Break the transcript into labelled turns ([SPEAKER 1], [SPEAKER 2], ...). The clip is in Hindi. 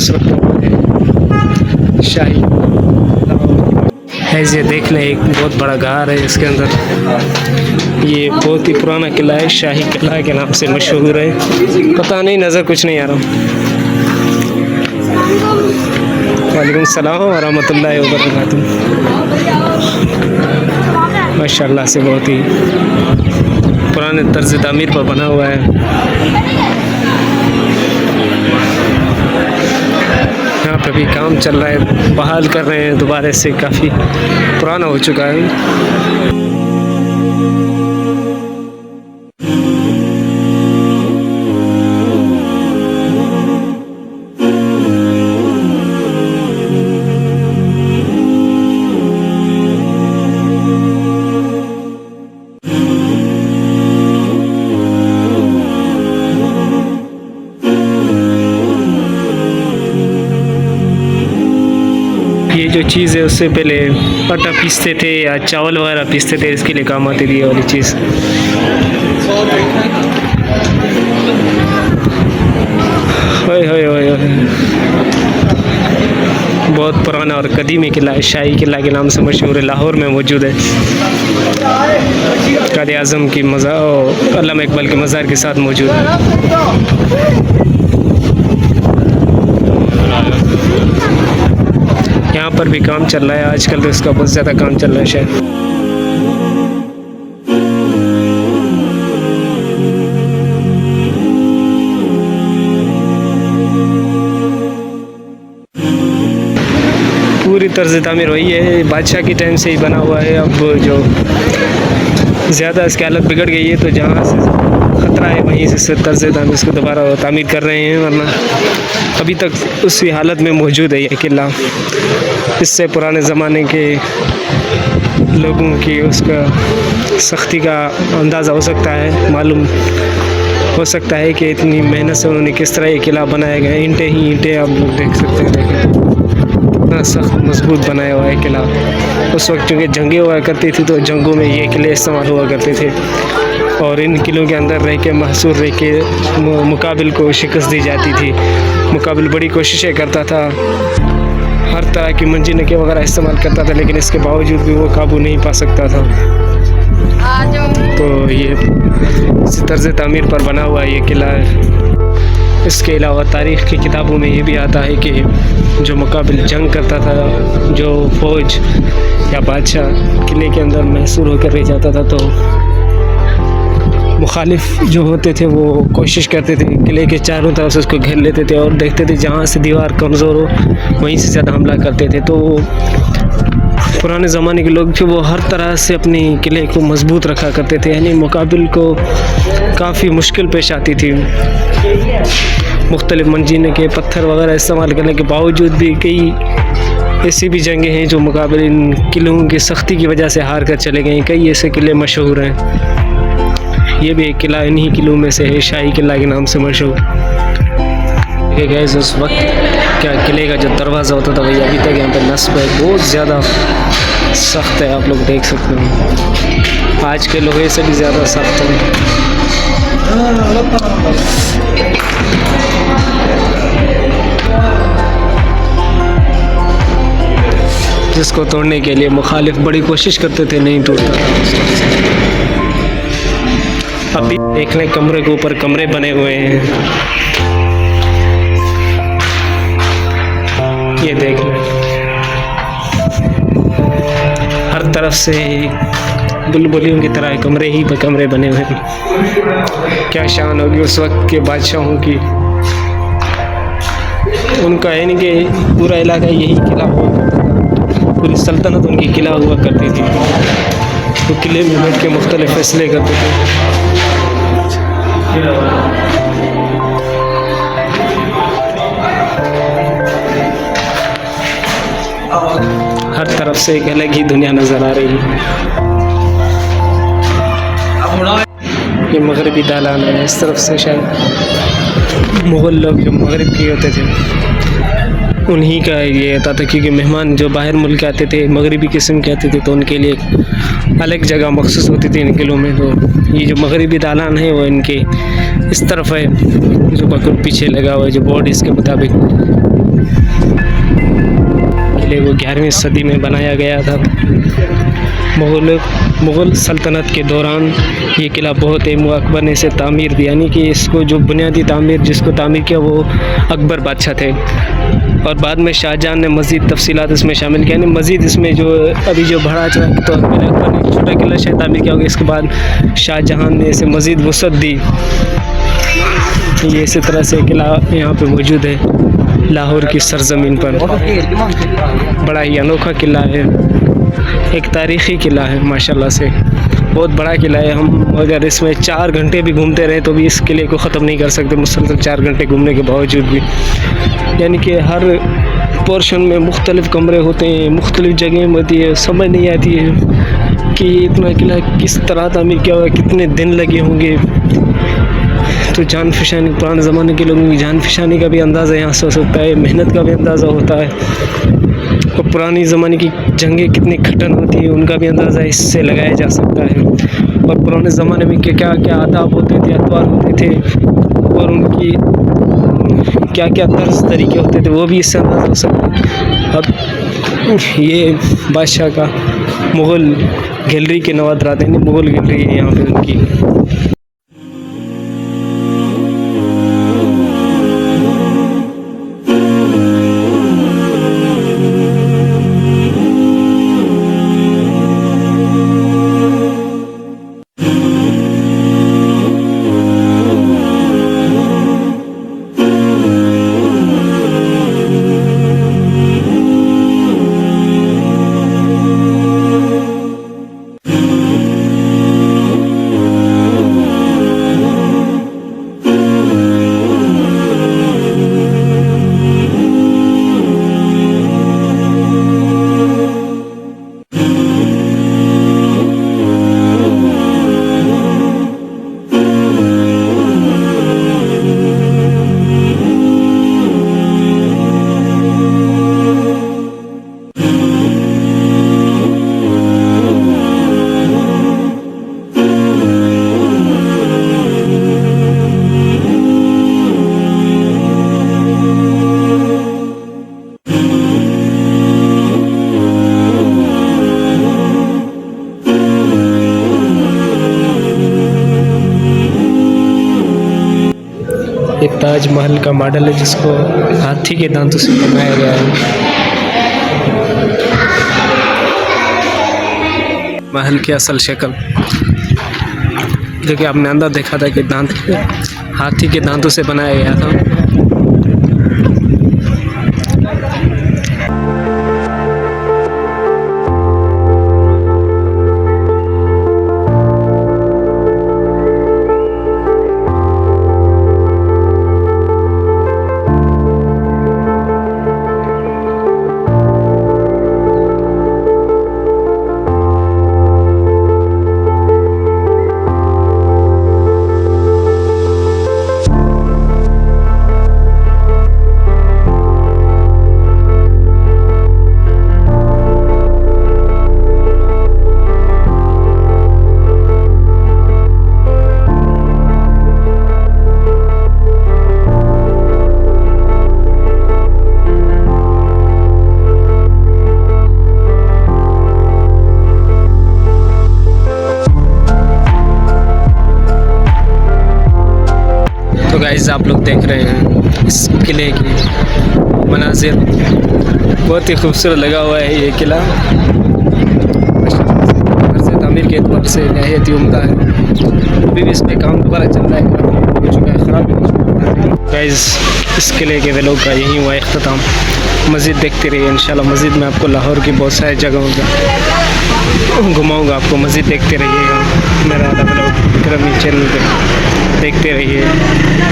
[SPEAKER 1] इस वक्त शाही है। ये देख लें, एक बहुत बड़ा घर है इसके अंदर। ये बहुत ही पुराना किला है, शाही किला के नाम से मशहूर है। पता नहीं, नज़र कुछ नहीं आ रहा। वालेकुम सलाम व रहमतुल्लाहि व बरकातुहू। माशाअल्लाह से बहुत ही पुराने तर्ज तामीर पर बना हुआ है। यहाँ पर भी काम चल रहा है, बहाल कर रहे हैं दोबारा से, काफ़ी पुराना हो चुका है। ये जो चीज़ है उससे पहले आटा पीसते थे या चावल वगैरह पीसते थे, इसके लिए काम आती थी ये वाली चीज़। ओए ओए ओए ओए, बहुत पुराना और कदीमी किला है, शाही किला के नाम से मशहूर है, लाहौर में मौजूद है। कायद आज़म की मज़ार, अल्लामा इकबाल के मज़ार के साथ मौजूद है। यहाँ पर भी काम चल रहा है आजकल, तो इसका बहुत ज़्यादा काम चल रहा है शायद। पूरी तर्ज तामीर वही है, बादशाह के टाइम से ही बना हुआ है। अब जो ज़्यादा इसकी हालत बिगड़ गई है, तो जहाँ से ख़तरा है वहीं से तर्ज तामीर इसको दोबारा तामीर कर रहे हैं, वरना अभी तक उसी हालत में मौजूद है ये किला। इससे पुराने ज़माने के लोगों की उसका सख्ती का अंदाज़ा हो सकता है, मालूम हो सकता है कि इतनी मेहनत से उन्होंने किस तरह ये किला बनाया गया। ईंटें ही ईंटें आप लोग देख सकते हैं, देखें इतना सख्त मजबूत बनाया हुआ है किला। उस वक्त चूँकि जंगें हुआ करती थी, तो जंगों में ये किले इस्तेमाल हुआ करते थे, और इन किलों के अंदर रह के महसूर रह के मुकाबिल को शिकस्त दी जाती थी। मुकाबिल बड़ी कोशिशें करता था, हर तरह की मंजीनकें वगैरह इस्तेमाल करता था, लेकिन इसके बावजूद भी वो काबू नहीं पा सकता था। तो ये इसी तर्ज तामीर पर बना हुआ ये किला है। इसके अलावा तारीख़ की किताबों में ये भी आता है कि जो मुकाबिल जंग करता था, जो फ़ौज या बादशाह किले के अंदर महसूर होकर रह जाता था, तो मुखालिफ जो होते थे वो कोशिश करते थे किले के चारों तरफ से उसको घेर लेते थे, और देखते थे जहाँ से दीवार कमज़ोर हो वहीं से ज़्यादा हमला करते थे। तो पुराने ज़माने के लोग थे, वो हर तरह से अपनी किले को मजबूत रखा करते थे, यानी मुकाबिल को काफ़ी मुश्किल पेश आती थी। मुख्तलिफ मंजीने के पत्थर वगैरह इस्तेमाल करने के बावजूद भी कई ऐसी भी जंगें हैं जो मुकाबिल इन किलों की सख्ती की वजह से हार कर चले गए। कई ऐसे किले मशहूर हैं, ये भी एक किला इन्हीं किलों में से है, शाही किला के नाम से मशहूर। उस वक्त क्या किले का जो दरवाज़ा होता था वही अभी तक यहाँ पर नस्ब है, बहुत ज़्यादा सख्त है, आप लोग देख सकते हैं। आज के लोहे से भी ज़्यादा सख्त है। जिसको तोड़ने के लिए मुखालिफ बड़ी कोशिश करते थे, नहीं टूटता था। अभी देख लें, कमरे के ऊपर कमरे बने हुए हैं, ये देख लें, हर तरफ से बुलबुलियों की तरह कमरे ही पर कमरे बने हुए हैं। क्या शान होगी उस वक्त के बादशाहों की। उनका है नहीं कि पूरा इलाका यही किला हुआ करता था, पूरी सल्तनत उनकी किला हुआ करती थी। तो किले में बैठ के मुख्तलिफ फैसले करते थे। हर तरफ से एक अलग ही दुनिया नज़र आ रही है। ये मगरबी दालान है, इस तरफ से शायद मुग़ल लोग जो मगरब के होते थे उन्हीं का ये आता था, क्योंकि मेहमान जो बाहर मुल्क आते थे, मगरबी किस्म के आते थे, तो उनके लिए अलग जगह मखसूस होती थी इन किलों में। तो ये जो मगरबी दालान है वो इनके इस तरफ है, जो बकुर पीछे लगा हुआ है, जो बोर्ड इसके मुताबिक किले को 11वीं सदी में बनाया गया था। मुग़ल सल्तनत के दौरान ये किला बहुत ही अकबर ने इसे तामीर दी, यानी कि इसको जो बुनियादी तामीर जिसको तामीर किया वो अकबर बादशाह थे। और बाद में शाहजहां ने मज़ीद तफसीलात इसमें शामिल किया, यानी मज़ीद इसमें जो अभी जो बढ़ा चढ़ा तो पहले अकबर ने छोटा किला शायद तामीर किया होगा, इसके बाद शाहजहां ने इसे मज़ीद वसअत दी। ये इसी तरह से किला यहाँ पे मौजूद है लाहौर की सरजमीन पर। बड़ा ही अनोखा किला है, एक तारीख़ी किला है माशाल्लाह से, बहुत बड़ा किला है। हम अगर इसमें 4 घंटे भी घूमते रहें तो भी इस किले को ख़त्म नहीं कर सकते, मुसलसल 4 घंटे घूमने के बावजूद भी। यानी कि हर पोर्शन में मुख्तलिफ़ कमरे होते हैं, मुख्तलिफ़ जगह होती है, समझ नहीं आती है कि इतना किला किस तरह तामीर किया हुआ, कितने दिन लगे होंगे। तो जान फिशानी, पुराने ज़माने के लोगों की जान फिशानी का भी अंदाज़ा यहाँ से हो सकता है, मेहनत का भी अंदाज़ा होता है, और पुरानी ज़माने की जंगें कितनी कठिन होती है उनका भी अंदाज़ा इससे लगाया जा सकता है। और पुराने ज़माने में क्या क्या आदाब होते थे, अतवार होते थे, और उनकी क्या क्या तर्ज तरीके होते थे वो भी इससे अंदाज़ा हो सकता है। अब ये बादशाह का मुग़ल गैलरी के नवादरात हैं, मुग़ल गैलरी है यहाँ पे उनकी। ये ताजमहल का मॉडल है जिसको हाथी के दांतों से बनाया गया है। महल की असल शक्ल जो कि आपने अंदर देखा था कि दांत हाथी के दांतों से बनाया गया था। तो गाइस आप लोग देख रहे हैं इस किले की मनाजिर, बहुत ही खूबसूरत लगा हुआ है ये किला। तामीर के एतबार से नहायत ही उम्दा है। अभी भी इस पर काम दोबारा चल रहा है, हो चुका है, ख़राब भी हो चुका है। गाइस इस किले के व्लॉग का यहीं हुआ इख्तिताम। मस्जिद देखते रहिए इंशाल्लाह। मस्जिद में आपको लाहौर की बहुत सारी जगहों का घुमाऊँगा, आपको मस्जिद देखते रहिएगा। मेरा व्लॉग विक्रमी चैनल पे देखते रहिए।